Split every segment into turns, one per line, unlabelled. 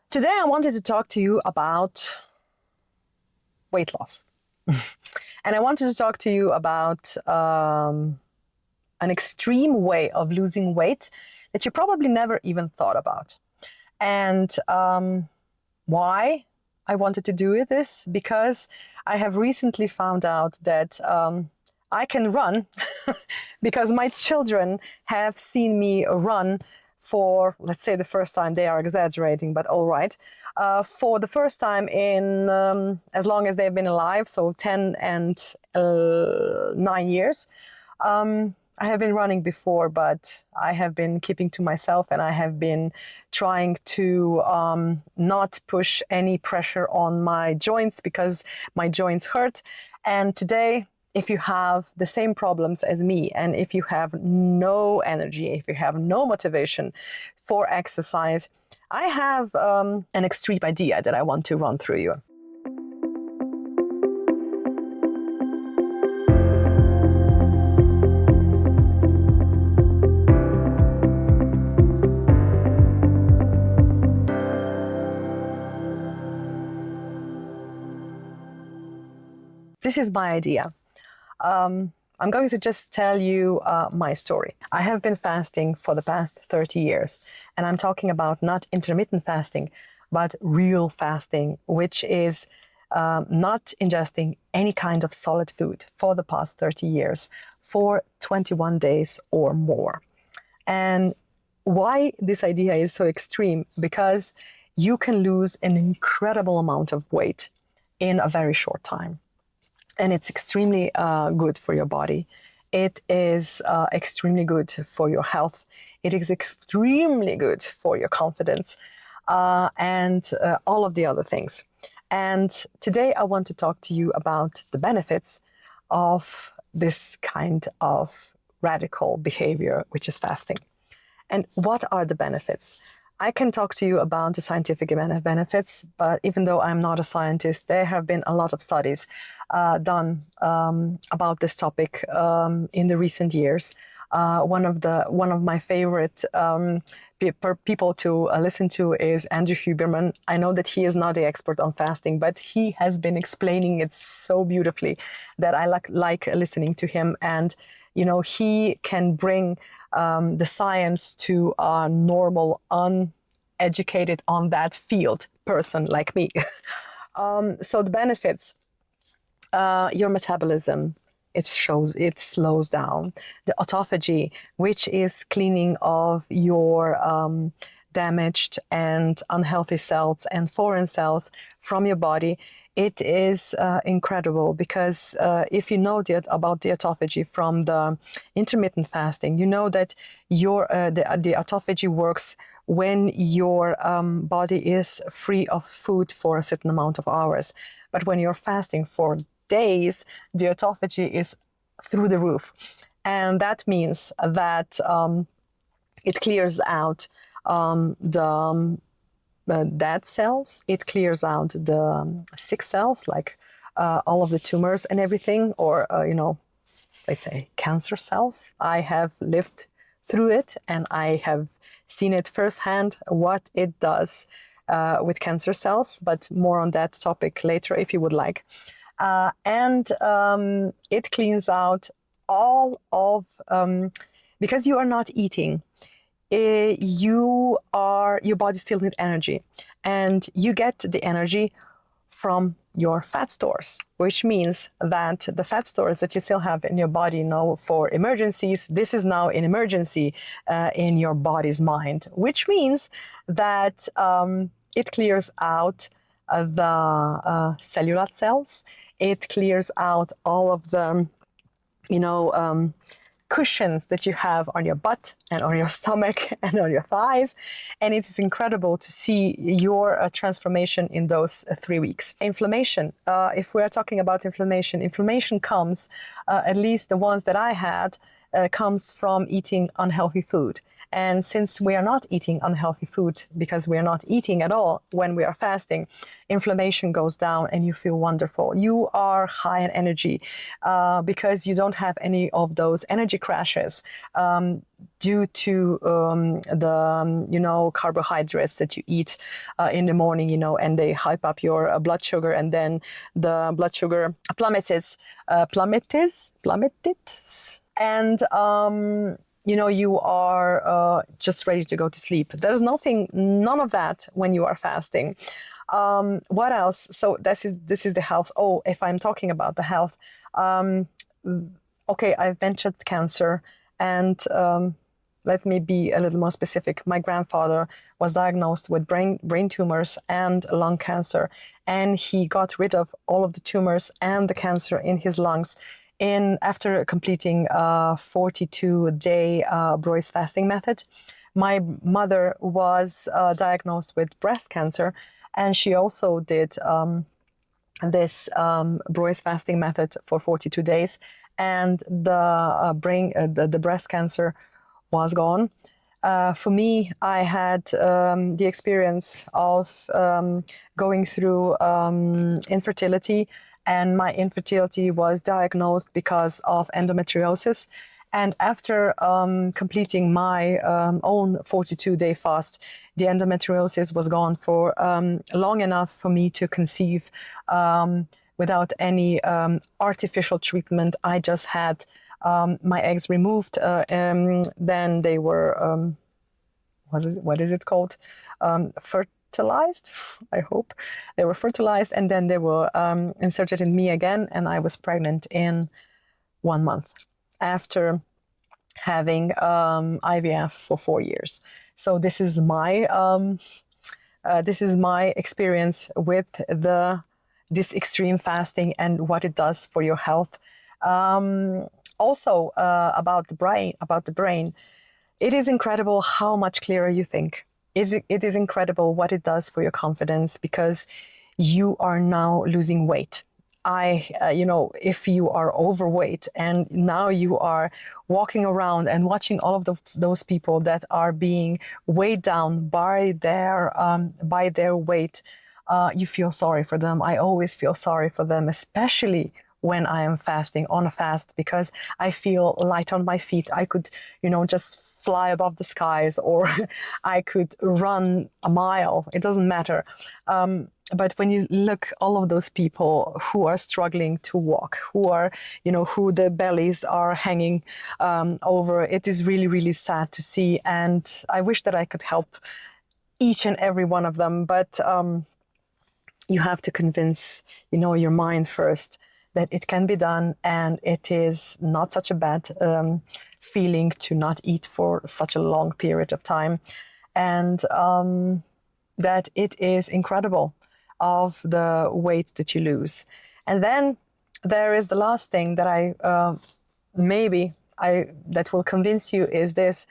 Today I wanted to talk to you about weight loss. And I wanted to talk to you about an extreme way of losing weight that you probably never even thought about. And why I wanted to do this? Because I have recently found out that I can run because my children have seen me run for, let's say, the first time. They are exaggerating, but all right. For the first time in as long as they've been alive, so 10 and 9 years. I have been running before, but I have been keeping to myself, and I have been trying to not push any pressure on my joints because my joints hurt. And today, if you have the same problems as me, and if you have no energy, if you have no motivation for exercise, I have an extreme idea that I want to run through you. This is my idea. I'm going to just tell you my story. I have been fasting for the past 30 years, and I'm talking about not intermittent fasting, but real fasting, which is not ingesting any kind of solid food for the past 30 years for 21 days or more. And why this idea is so extreme? Because you can lose an incredible amount of weight in a very short time. And it's extremely good for your body. It is extremely good for your health. It is extremely good for your confidence and all of the other things. And today I want to talk to you about the benefits of this kind of radical behavior, which is fasting. And what are the benefits? I can talk to you about the scientific benefits, but even though I'm not a scientist, there have been a lot of studies done about this topic in the recent years. One of my favorite people to listen to is Andrew Huberman. I know that he is not the expert on fasting, but he has been explaining it so beautifully that I like listening to him. And you know, he can bring the science to a normal, uneducated on that field person like me. So the benefits, your metabolism, it slows down. The autophagy, which is cleaning of your damaged and unhealthy cells and foreign cells from your body. It is incredible because if you know about the autophagy from the intermittent fasting, you know that the autophagy works when your body is free of food for a certain amount of hours. But when you're fasting for days, the autophagy is through the roof. And that means that it clears out the dead cells, it clears out the sick cells, like all of the tumors and everything, or, let's say cancer cells. I have lived through it and I have seen it firsthand what it does with cancer cells, but more on that topic later if you would like. And it cleans out all of, because you are not eating, your body still needs energy, and you get the energy from your fat stores, which means that the fat stores that you still have in your body now for emergencies, this is now an emergency in your body's mind, which means that it clears out the cellular cells. It clears out all of the, cushions that you have on your butt and on your stomach and on your thighs. And it is incredible to see your transformation in those 3 weeks. Inflammation, if we're talking about inflammation comes, at least the ones that I had, comes from eating unhealthy food. And since we are not eating unhealthy food, because we are not eating at all when we are fasting, inflammation goes down and you feel wonderful. You are high in energy because you don't have any of those energy crashes due to the carbohydrates that you eat in the morning, and they hype up your blood sugar, and then the blood sugar plummets, and you are just ready to go to sleep. There's none of that when you are fasting. What else? So this is the health. Oh, if I'm talking about the health, okay, I've mentioned cancer, and let me be a little more specific. My grandfather was diagnosed with brain tumors and lung cancer, and he got rid of all of the tumors and the cancer in his lungs after completing a 42-day Broy's fasting method. My mother was diagnosed with breast cancer, and she also did this Broy's fasting method for 42 days, and the breast cancer was gone. For me, I had the experience of going through infertility, and my infertility was diagnosed because of endometriosis. And after completing my own 42-day fast, the endometriosis was gone for long enough for me to conceive without any artificial treatment. I just had my eggs removed. Then they were, what is it called? Fertilized, I hope. They were fertilized, and then they were inserted in me again, and I was pregnant in 1 month after having IVF for 4 years. So this is my experience with this extreme fasting and what it does for your health. Also about the brain, it is incredible how much clearer you think. It is incredible what it does for your confidence, because you are now losing weight. If you are overweight and now you are walking around and watching all of those people that are being weighed down by their weight, you feel sorry for them. I always feel sorry for them, especially when I am fasting on a fast, because I feel light on my feet. I could, just fly above the skies, or I could run a mile. It doesn't matter. But when you look all of those people who are struggling to walk, who the bellies are hanging over, it is really, really sad to see. And I wish that I could help each and every one of them. But you have to convince, your mind first that it can be done, and it is not such a bad feeling to not eat for such a long period of time, and that it is incredible of the weight that you lose. And then there is the last thing that that will convince you is this: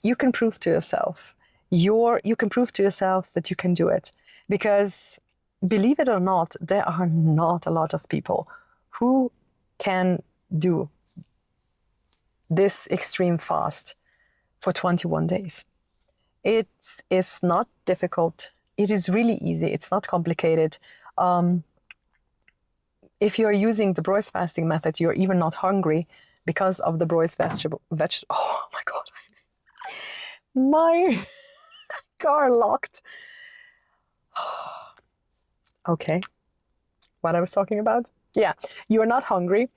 you can prove to yourself, you can prove to yourselves that you can do it, because believe it or not, there are not a lot of people who can do this extreme fast for 21 days. It is not difficult. It is really easy. It's not complicated. If you're using the Broy's fasting method, you're even not hungry because of the Broy's vegetable. Oh my God. My car locked. Okay, what I was talking about? Yeah, you are not hungry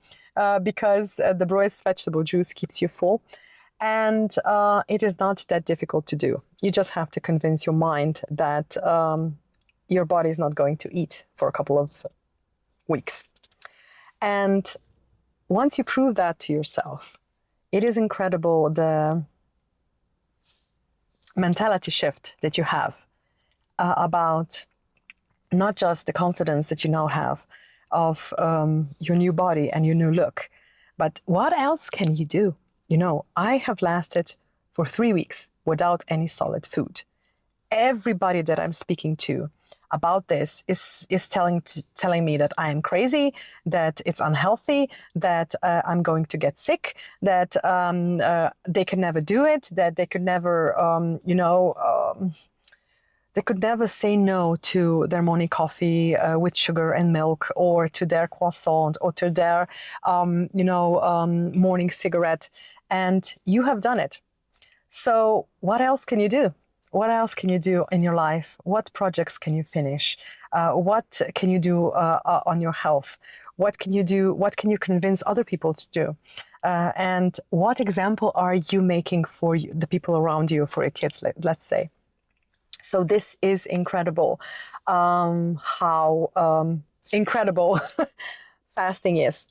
because the Broy's vegetable juice keeps you full, and it is not that difficult to do. You just have to convince your mind that your body is not going to eat for a couple of weeks. And once you prove that to yourself, it is incredible the mentality shift that you have about not just the confidence that you now have of your new body and your new look, but what else can you do? I have lasted for 3 weeks without any solid food. Everybody that I'm speaking to about this is telling me that I am crazy, that it's unhealthy, that I'm going to get sick, that they can never do it, that they could never, they could never say no to their morning coffee with sugar and milk, or to their croissant, or to their, morning cigarette. And you have done it. So what else can you do? What else can you do in your life? What projects can you finish? What can you do on your health? What can you do? What can you convince other people to do? And what example are you making for the people around you, for your kids, let's say? So this is incredible, how incredible fasting is.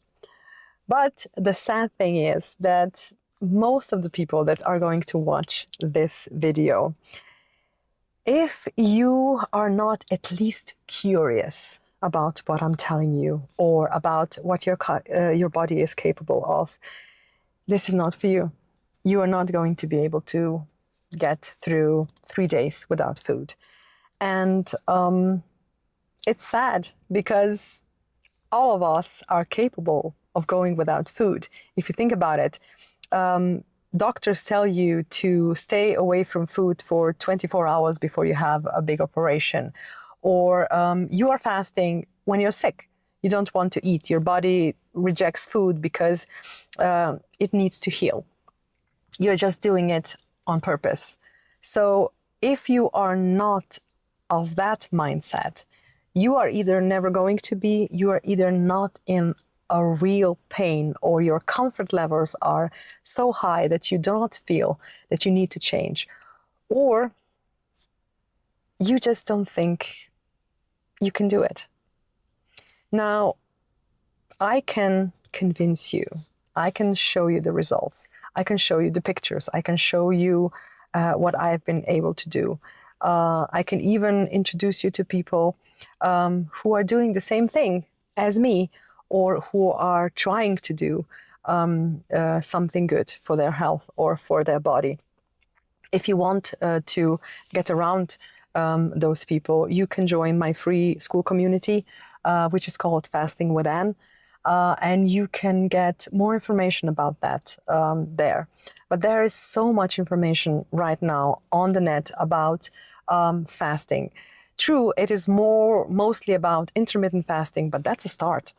But the sad thing is that most of the people that are going to watch this video, if you are not at least curious about what I'm telling you, or about what your body is capable of, this is not for you. You are not going to be able to get through 3 days without food. And it's sad, because all of us are capable of going without food. If you think about it, doctors tell you to stay away from food for 24 hours before you have a big operation. Or you are fasting when you're sick. You don't want to eat. Your body rejects food because it needs to heal. You're just doing it on purpose. So if you are not of that mindset, you are either never going to be, you are either not in a real pain, or your comfort levels are so high that you do not feel that you need to change, or you just don't think you can do it. Now, I can convince you. I can show you the results. I can show you the pictures. I can show you what I've been able to do. I can even introduce you to people who are doing the same thing as me, or who are trying to do something good for their health or for their body. If you want to get around those people, you can join my free school community, which is called Fasting with Anne. And you can get more information about that there. But there is so much information right now on the net about fasting. True, it is mostly about intermittent fasting, but that's a start.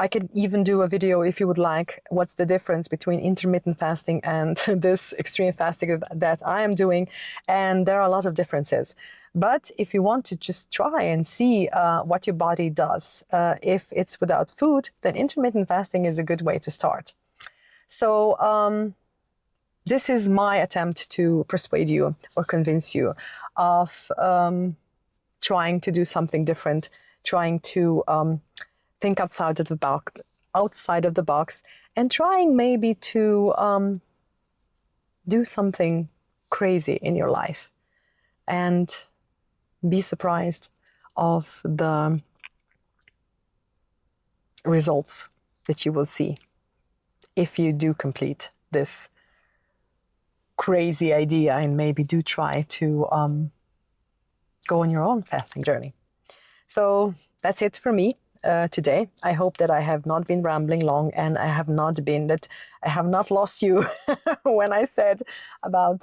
I can even do a video, if you would like, what's the difference between intermittent fasting and this extreme fasting that I am doing. And there are a lot of differences. But if you want to just try and see what your body does if it's without food, then intermittent fasting is a good way to start. So this is my attempt to persuade you or convince you of trying to do something different, trying to think outside of the box, and trying maybe to do something crazy in your life, and be surprised of the results that you will see if you do complete this crazy idea and maybe do try to go on your own fasting journey. So that's it for me today. I hope that I have not been rambling long, and I have not lost you when I said about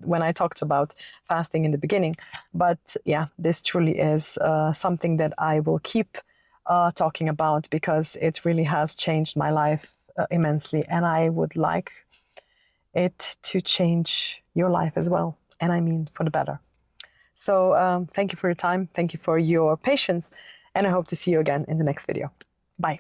when I talked about fasting in the beginning. But yeah, this truly is something that I will keep talking about, because it really has changed my life immensely, and I would like it to change your life as well, and I mean for the better. So thank you for your time, thank you for your patience, and I hope to see you again in the next video. Bye.